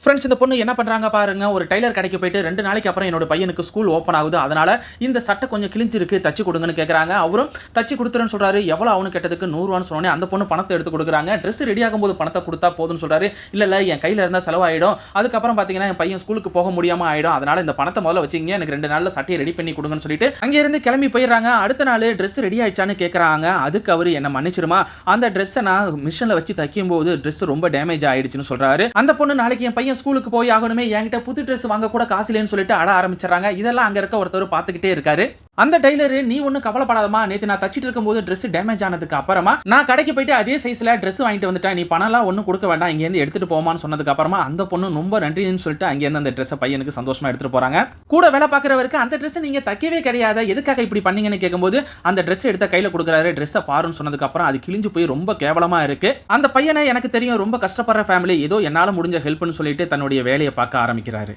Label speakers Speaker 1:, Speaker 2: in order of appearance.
Speaker 1: Friends இந்த பொண்ணு என்ன பண்ணுறாங்க பாருங்க, ஒரு டைலர் கடைக்கு போயிட்டு 2 நாளைக்கு அப்புறம் என்னோட பையனுக்கு ஸ்கூல் ஓப்பன் ஆகுது, அதனால இந்த சட்டை கொஞ்சம் கிழிஞ்சிருக்கு தச்சு கொடுங்கன்னு கேட்குறாங்க. அவரும் தச்சு கொடுத்துருன்னு சொல்றாரு. எவ்வளோ அவனு கேட்டதுக்கு 100 சொன்னோடனே அந்த பொண்ணு பணத்தை எடுத்து கொடுக்குறாங்க. ட்ரெஸ் ரெடி ஆகும்போது பணத்தை கொடுத்தா போதும்னு சொல்றாரு. இல்லை என் கையில் இருந்தால் செலவாயிடும், அதுக்கப்புறம் பார்த்தீங்கன்னா என் பையன் ஸ்கூலுக்கு போக முடியாமல் ஆயிடும், அதனால இந்த பணத்தை முதல்ல வச்சுங்க, எனக்கு 2 நாளில் சட்டையை ரெடி பண்ணி கொடுங்கன்னு சொல்லிட்டு அங்கேருந்து கிளம்பி போயிடுறாங்க. அடுத்த நாள் ட்ரெஸ் ரெடி ஆயிடுச்சான்னு கேட்குறாங்க. அதுக்கு அவர் என்ன மன்னிச்சிருமா, அந்த ட்ரெஸ்ஸை நான் மிஷினில் வச்சு தைக்கும் போது ட்ரெஸ் ரொம்ப டேமேஜ் ஆயிடுச்சுன்னு சொல்றாரு. அந்த பொண்ணு நாளைக்கு என் பையன் ஸ்கூலுக்கு போய் என்கிட்ட புது ட்ரெஸ் வாங்க கூட காசு இல்லைன்னு சொல்லிட்டு அழ ஆரம்பிச்சாங்க. இதெல்லாம் அங்க இருக்க ஒருத்தர் பார்த்துக்கிட்டே இருக்காரு. அந்த டைலர், நீ ஒன்னும் கவலைப்படாதமா, நேத்து நான் தச்சிட்டு இருக்கும்போது ட்ரெஸ் டேமேஜ் ஆனதுக்கு அப்புறமா நான் கடைக்கு போயிட்டு அதே சைஸ்ல ட்ரெஸ் வாங்கிட்டு வந்துட்டேன், நீ பணம்லாம் ஒன்றும் கொடுக்க வேண்டாம், இங்க இருந்து எடுத்துட்டு போமான்னு சொன்னதுக்கு அப்புறமா அந்த பொண்ணு ரொம்ப நன்றின்னு சொல்லிட்டு அங்க இருந்து அந்த ட்ரெஸ் பையனுக்கு சந்தோஷமா எடுத்துட்டு போறாங்க. கூட வேலை பார்க்குறவருக்கு அந்த ட்ரெஸ் நீங்க தைக்கவே கிடையாது, எதுக்காக இப்படி பண்ணீங்கன்னு கேட்கும்போது அந்த ட்ரெஸ் எடுத்த கையில கொடுக்குறாரு. ட்ரெஸ்ஸை பாருன்னு சொன்னதுக்கு அப்புறம் அது கிழிஞ்சு போய் ரொம்ப கேவலமா இருக்கு. அந்த பையனை எனக்கு தெரியும் ரொம்ப கஷ்டப்படுற ஃபேமிலி, ஏதோ என்னால முடிஞ்ச ஹெல்ப்னு சொல்லிட்டு தன்னுடைய வேலையை பார்க்க ஆரம்பிக்கிறாரு.